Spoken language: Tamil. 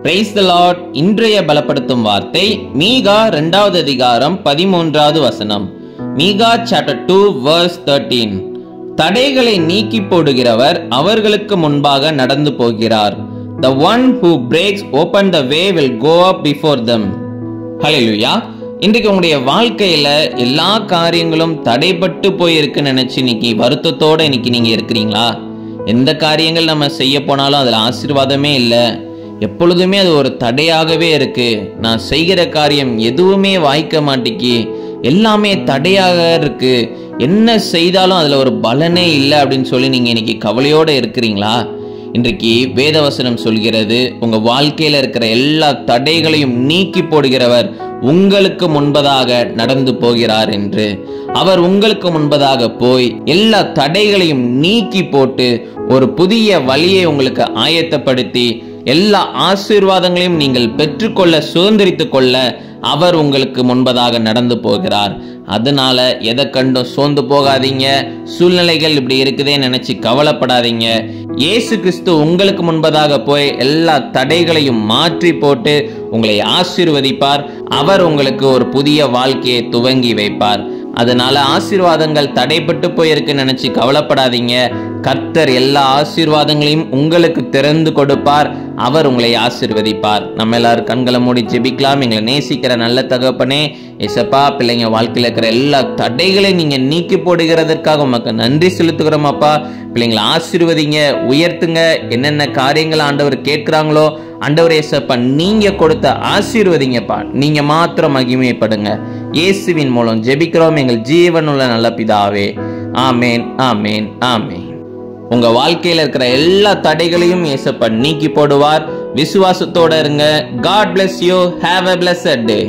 Praise the Lord. இன்றைய பலப்படுத்தும் வார்த்தை மீகா 2வது அதிகாரம் 13வது வசனம். மீகா சாப்டர் 2 verse 13. தடைகளை நீக்கி போடுகிறவர் அவர்களுக்கு முன்பாக நடந்து போகிறார். The one who breaks open the way will go up before them. ஹல்லேலூயா. இன்றைக்கு உங்களுடைய வாழ்க்கையில எல்லா காரியங்களும் தடைபட்டு போயிருக்குன்னு நினைச்சு இன்னைக்கு வருத்தத்தோட இன்னைக்கு நீங்க இருக்கிறீங்களா? எந்த காரியங்கள் நம்ம செய்ய போனாலும் அதுல ஆசீர்வாதமே இல்லை, எப்பொழுதுமே அது ஒரு தடையாகவே இருக்கு, நான் செய்கிற காரியம் எதுவுமே வாய்க்க மாட்டேங்கி, எல்லாமே தடையாக இருக்கு, என்ன செய்தாலும் அதுல ஒரு பலனே இல்லை அப்படின்னு சொல்லி நீங்க இன்னைக்கு கவலையோட இருக்கிறீங்களா? இன்றைக்கு வேதவசனம் சொல்கிறது, உங்க வாழ்க்கையில இருக்கிற எல்லா தடைகளையும் நீக்கி போடுகிறவர் உங்களுக்கு முன்பதாக நடந்து போகிறார் என்று. அவர் உங்களுக்கு முன்பதாக போய் எல்லா தடைகளையும் நீக்கி போட்டு ஒரு புதிய வழியை உங்களுக்கு ஆயத்தப்படுத்தி எல்லா ஆசீர்வாதங்களையும் நீங்கள் பெற்றுக்கொள்ள சுதந்திரித்துக் கொள்ள அவர் உங்களுக்கு முன்பதாக நடந்து போகிறார். அதனால எதை கண்டும் சோர்ந்து போகாதீங்க, சூழ்நிலைகள் இப்படி இருக்குதே நினைச்சு கவலைப்படாதீங்க. இயேசு கிறிஸ்து உங்களுக்கு முன்பதாக போய் எல்லா தடைகளையும் மாற்றி போட்டு உங்களை ஆசீர்வதிப்பார். அவர் உங்களுக்கு ஒரு புதிய வாழ்க்கையை துவங்கி வைப்பார். அதனால ஆசீர்வாதங்கள் தடைப்பட்டு போயிருக்கு நினைச்சு கவலைப்படாதீங்க. கர்த்தர் எல்லா ஆசீர்வாதங்களையும் உங்களுக்கு திறந்து கொடுப்பார். அவர் உங்களை ஆசீர்வதிப்பார். நம்ம எல்லாரும் கண்களை மூடி ஜெபிக்கலாம். எங்களை நேசிக்கிற நல்ல தகப்பனே, ஏசப்பா, பிள்ளைங்க வாழ்க்கையில் இருக்கிற எல்லா தடைகளையும் நீங்க நீக்கி போடுகிறதற்காக உமக்கு நன்றி செலுத்துகிறோம் அப்பா. பிள்ளைங்களை ஆசீர்வதிங்க, உயர்த்துங்க. என்னென்ன காரியங்கள் ஆண்டவர் கேட்கிறாங்களோ ஆண்டவர் ஏசப்பா நீங்க கொடுத்த ஆசீர்வதிங்கப்பா. நீங்க மாத்திரம் மகிமைப்படுங்க. இயேசுவின் மூலம் ஜெபிக்கிறோம் எங்கள் ஜீவனுள்ள நல்ல பிதாவே. ஆமேன், ஆமேன், ஆமேன். உங்க வாழ்க்கையில இருக்கிற எல்லா தடைகளையும் ஏசப்பா நீக்கி போடுவார். விசுவாசத்தோட இருங்க. God bless you. Have a blessed day.